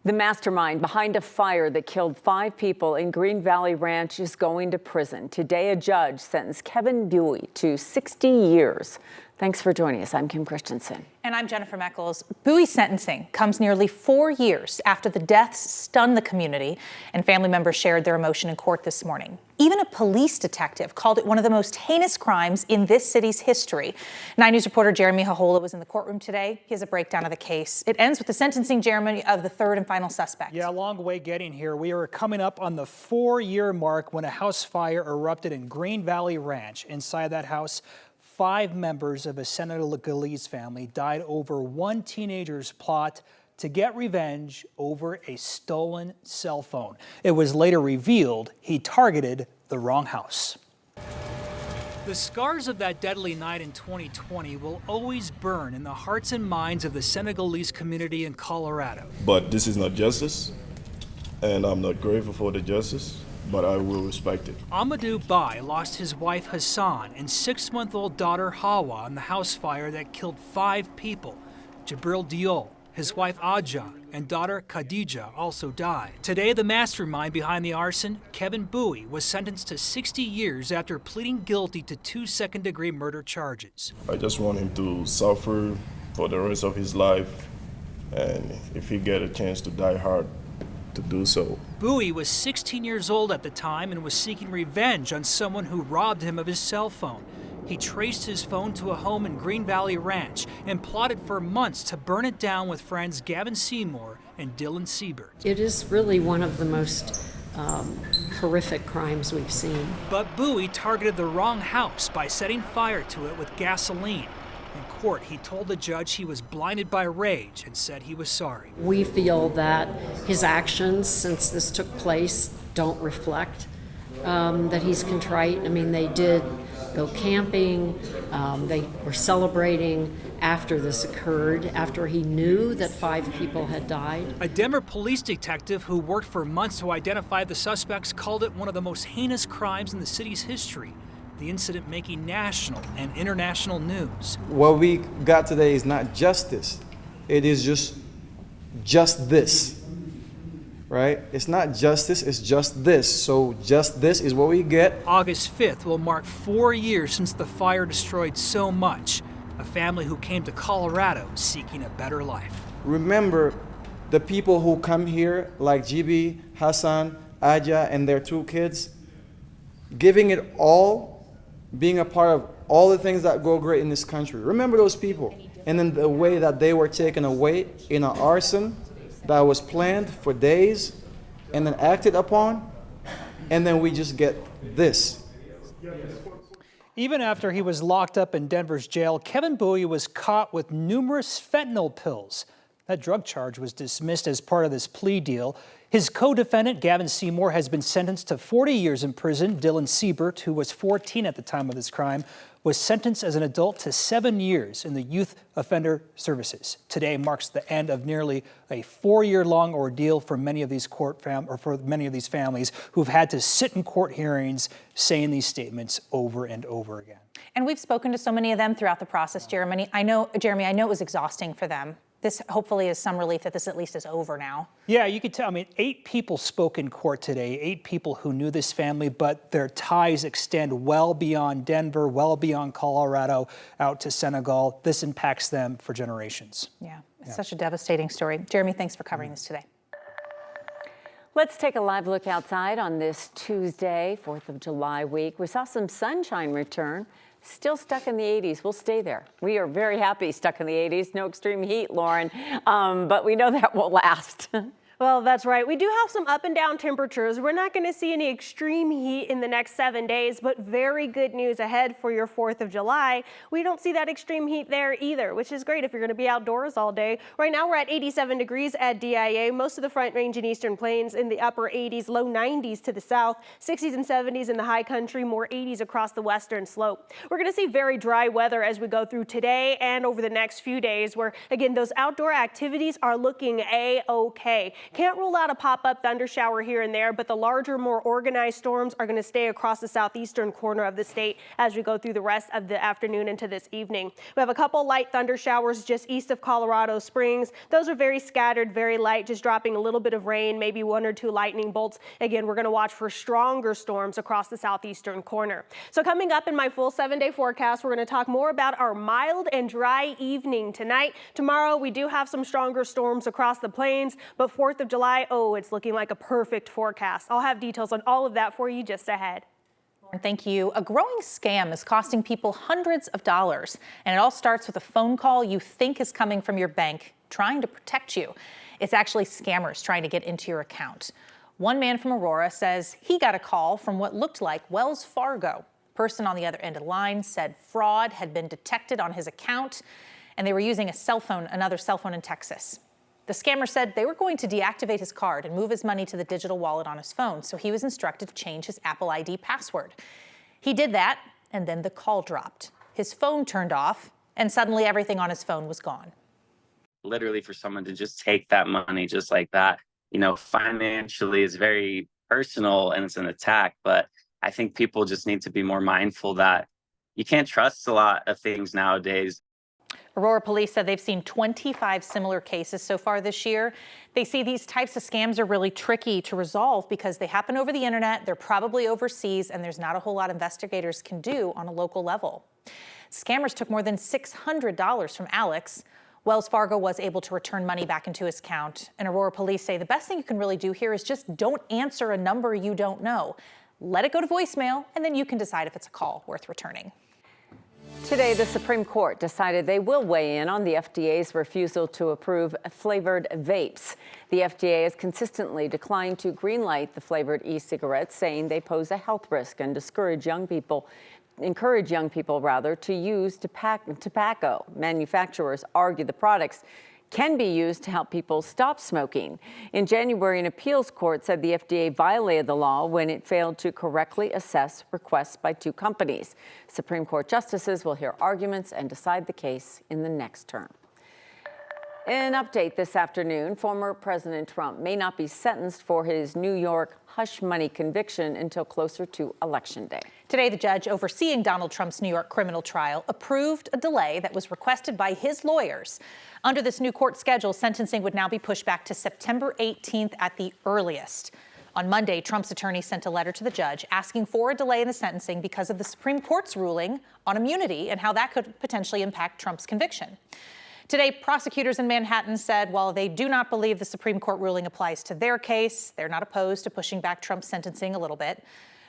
The mastermind behind a fire that killed 5 people in Green Valley Ranch is going to prison. Today, a judge sentenced Kevin Bowie to 60 years. Thanks for joining us. I'm Kim Christensen. And I'm Jennifer Meckles. Bowie's sentencing comes nearly 4 years after the deaths stunned the community, and family members shared their emotion in court this morning. Even a police detective called it one of the most heinous crimes in this city's history. 9 News reporter Jeremy Hahola was in the courtroom today. He has a breakdown of the case. It ends with the sentencing, Jeremy, of the third and final suspect. Yeah, a long way getting here. We are coming up on the 4-year mark when a house fire erupted in Green Valley Ranch. Inside that house, 5 members of a Senegalese family died over one teenager's plot to get revenge over a stolen cell phone. It was later revealed he targeted the wrong house. The scars of that deadly night in 2020 will always burn in the hearts and minds of the Senegalese community in Colorado. But this is not justice, and I'm not grateful for the justice, but I will respect it. Amadou Bai lost his wife Hassan and 6-month-old daughter Hawa in the house fire that killed 5 people. Jibril Diol, his wife Aja, and daughter Khadija also died. Today, the mastermind behind the arson, Kevin Bowie, was sentenced to 60 years after pleading guilty to 2 second-degree murder charges. I just want him to suffer for the rest of his life, and if he get a chance to die hard, to do so. Bowie was 16 years old at the time and was seeking revenge on someone who robbed him of his cell phone. He traced his phone to a home in Green Valley Ranch and plotted for months to burn it down with friends Gavin Seymour and Dylan Siebert. It is really one of the most horrific crimes we've seen. But Bowie targeted the wrong house by setting fire to it with gasoline. In court, he told the judge he was blinded by rage and said he was sorry. We feel that his actions since this took place don't reflect that he's contrite. I mean, they did go camping, they were celebrating after this occurred, after he knew that 5 people had died. A Denver police detective who worked for months to identify the suspects called it one of the most heinous crimes in the city's history. The incident making national and international news. What we got today is not justice. It is just this, right? It's not justice, it's just this. So just this is what we get. August 5th will mark 4 years since the fire destroyed so much. A family who came to Colorado seeking a better life. Remember the people who come here like GB, Hassan, Aja, and their 2 kids, giving it all, being a part of all the things that go great in this country. Remember those people. And then the way that they were taken away in an arson that was planned for days and then acted upon, and then we just get this. Even after he was locked up in Denver's jail, Kevin Bowie was caught with numerous fentanyl pills. That drug charge was dismissed as part of this plea deal. His co-defendant, Gavin Seymour, has been sentenced to 40 years in prison. Dylan Siebert, who was 14 at the time of this crime, was sentenced as an adult to 7 years in the Youth Offender Services. Today marks the end of nearly a 4-year-long ordeal for many of these families who've had to sit in court hearings saying these statements over and over again. And we've spoken to so many of them throughout the process, Jeremy. I know it was exhausting for them. This hopefully is some relief that this at least is over now. Yeah, you could tell. I mean, 8 people spoke in court today, 8 people who knew this family, but their ties extend well beyond Denver, well beyond Colorado, out to Senegal. This impacts them for generations. Yeah, it's such a devastating story. Jeremy, thanks for covering this today. Let's take a live look outside on this Tuesday, 4th of July week. We saw some sunshine return. Still stuck in the 80s. We'll stay there. We are very happy stuck in the 80s. No extreme heat, Lauren, but we know that won't last. Well, that's right. We do have some up and down temperatures. We're not going to see any extreme heat in the next 7 days, but very good news ahead for your 4th of July. We don't see that extreme heat there either, which is great if you're going to be outdoors all day. Right now, we're at 87 degrees at DIA. Most of the Front Range and Eastern Plains in the upper 80s, low 90s to the south, 60s and 70s in the high country, more 80s across the western slope. We're going to see very dry weather as we go through today and over the next few days where, again, those outdoor activities are looking A-OK. Can't rule out a pop-up thunder shower here and there, but the larger, more organized storms are going to stay across the southeastern corner of the state as we go through the rest of the afternoon into this evening. We have a couple light thunder showers just east of Colorado Springs. Those are very scattered, very light, just dropping a little bit of rain, maybe 1 or 2 lightning bolts. Again, we're going to watch for stronger storms across the southeastern corner. So coming up in my full 7-day forecast, we're going to talk more about our mild and dry evening tonight. Tomorrow, we do have some stronger storms across the plains, but 4th of July, oh, it's looking like a perfect forecast. I'll have details on all of that for you just ahead. Thank you. A growing scam is costing people hundreds of dollars, and it all starts with a phone call you think is coming from your bank trying to protect you. It's actually scammers trying to get into your account. One man from Aurora says he got a call from what looked like Wells Fargo. Person on the other end of the line said fraud had been detected on his account, and they were using another cell phone in Texas. The scammer said they were going to deactivate his card and move his money to the digital wallet on his phone, so he was instructed to change his Apple ID password. He did that, and then the call dropped. His phone turned off, and suddenly everything on his phone was gone. Literally, for someone to just take that money just like that, financially is very personal and it's an attack, but I think people just need to be more mindful that you can't trust a lot of things nowadays. Aurora police said they've seen 25 similar cases so far this year. They see these types of scams are really tricky to resolve because they happen over the internet, they're probably overseas, and there's not a whole lot investigators can do on a local level. Scammers took more than $600 from Alex. Wells Fargo was able to return money back into his account. And Aurora police say the best thing you can really do here is just don't answer a number you don't know. Let it go to voicemail, and then you can decide if it's a call worth returning. Today, the Supreme Court decided they will weigh in on the FDA's refusal to approve flavored vapes. The FDA has consistently declined to greenlight the flavored e-cigarettes, saying they pose a health risk and encourage young people to use tobacco. Manufacturers argue the products can be used to help people stop smoking. In January, an appeals court said the FDA violated the law when it failed to correctly assess requests by 2 companies. Supreme Court justices will hear arguments and decide the case in the next term. In an update this afternoon, former President Trump may not be sentenced for his New York hush money conviction until closer to Election Day. Today, the judge overseeing Donald Trump's New York criminal trial approved a delay that was requested by his lawyers. Under this new court schedule, sentencing would now be pushed back to September 18th at the earliest. On Monday, Trump's attorney sent a letter to the judge asking for a delay in the sentencing because of the Supreme Court's ruling on immunity and how that could potentially impact Trump's conviction. Today, prosecutors in Manhattan said while they do not believe the Supreme Court ruling applies to their case, they're not opposed to pushing back Trump's sentencing a little bit.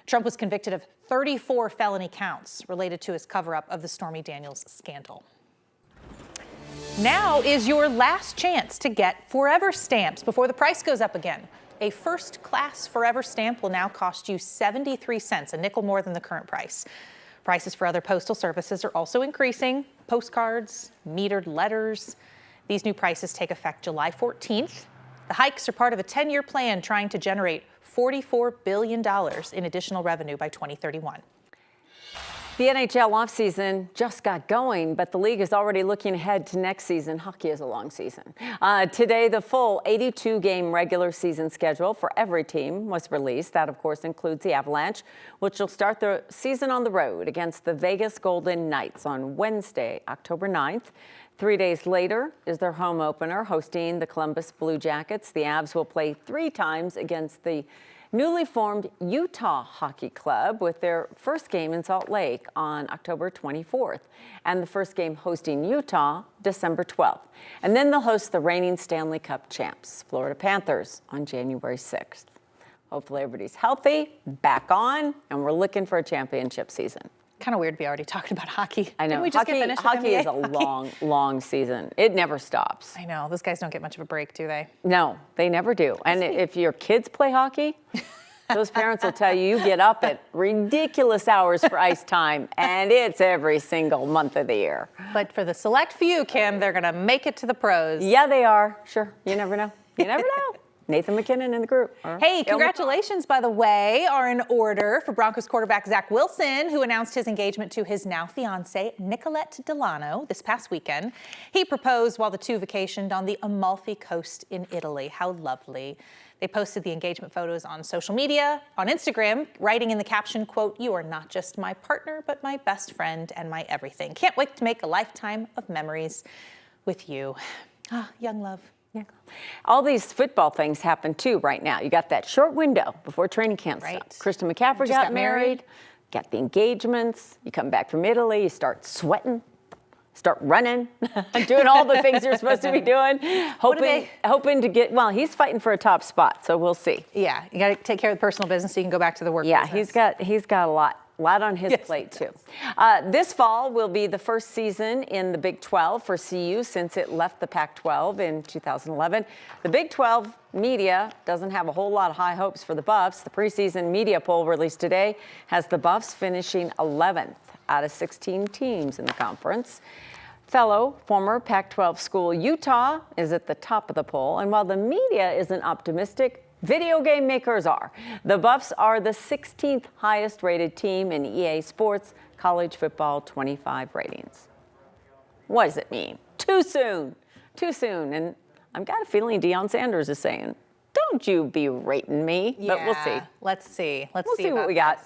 Trump was convicted of 34 felony counts related to his cover-up of the Stormy Daniels scandal. Now is your last chance to get Forever stamps before the price goes up again. A first-class Forever stamp will now cost you 73 cents, a nickel more than the current price. Prices for other postal services are also increasing. Postcards, metered letters. These new prices take effect July 14th. The hikes are part of a 10-year plan trying to generate $44 billion in additional revenue by 2031. The NHL offseason just got going, but the league is already looking ahead to next season. Hockey is a long season. Today, the full 82-game regular season schedule for every team was released. That, of course, includes the Avalanche, which will start the season on the road against the Vegas Golden Knights on Wednesday, October 9th. 3 days later is their home opener, hosting the Columbus Blue Jackets. The Avs will play 3 times against the newly formed Utah Hockey Club with their first game in Salt Lake on October 24th and the first game hosting Utah December 12th. And then they'll host the reigning Stanley Cup champs, Florida Panthers, on January 6th. Hopefully everybody's healthy, back on, and we're looking for a championship season. Kind of weird to be already talking about hockey. I know. Didn't we just get finished with hockey NBA? is a long season. It never stops. I know. Those guys don't get much of a break, do they? No, they never do. And if your kids play hockey, those parents will tell you get up at ridiculous hours for ice time, and it's every single month of the year. But for the select few, Kim, they're going to make it to the pros. Yeah, they are. Sure. You never know. You never know. Nathan McKinnon in the group. Hey, congratulations, by the way, are in order for Broncos quarterback Zach Wilson, who announced his engagement to his now fiancée, Nicolette Delano, this past weekend. He proposed while the two vacationed on the Amalfi Coast in Italy. How lovely. They posted the engagement photos on social media, on Instagram, writing in the caption, quote, "You are not just my partner, but my best friend and my everything. Can't wait to make a lifetime of memories with you." Ah, young love. Yeah. All these football things happen too right now. You got that short window before training camp starts. Kristen McCaffrey got married, got the engagements. You come back from Italy, you start sweating, start running, doing all the things you're supposed to be doing, hoping to get, well, he's fighting for a top spot, so we'll see. Yeah, you got to take care of the personal business so you can go back to the work Yeah, business. he's got a lot on his plate too. This fall will be the first season in the Big 12 for CU since it left the Pac-12 in 2011. The Big 12 media doesn't have a whole lot of high hopes for the Buffs. The preseason media poll released today has the Buffs finishing 11th out of 16 teams in the conference. Fellow former Pac-12 school Utah is at the top of the poll, and while the media isn't optimistic, video game makers are. The Buffs are the 16th highest rated team in EA Sports college football 25 ratings. What does it mean? Too soon. Too soon. And I've got a feeling Deion Sanders is saying, don't you be rating me. Yeah, but we'll see. Let's see. We'll see what we got.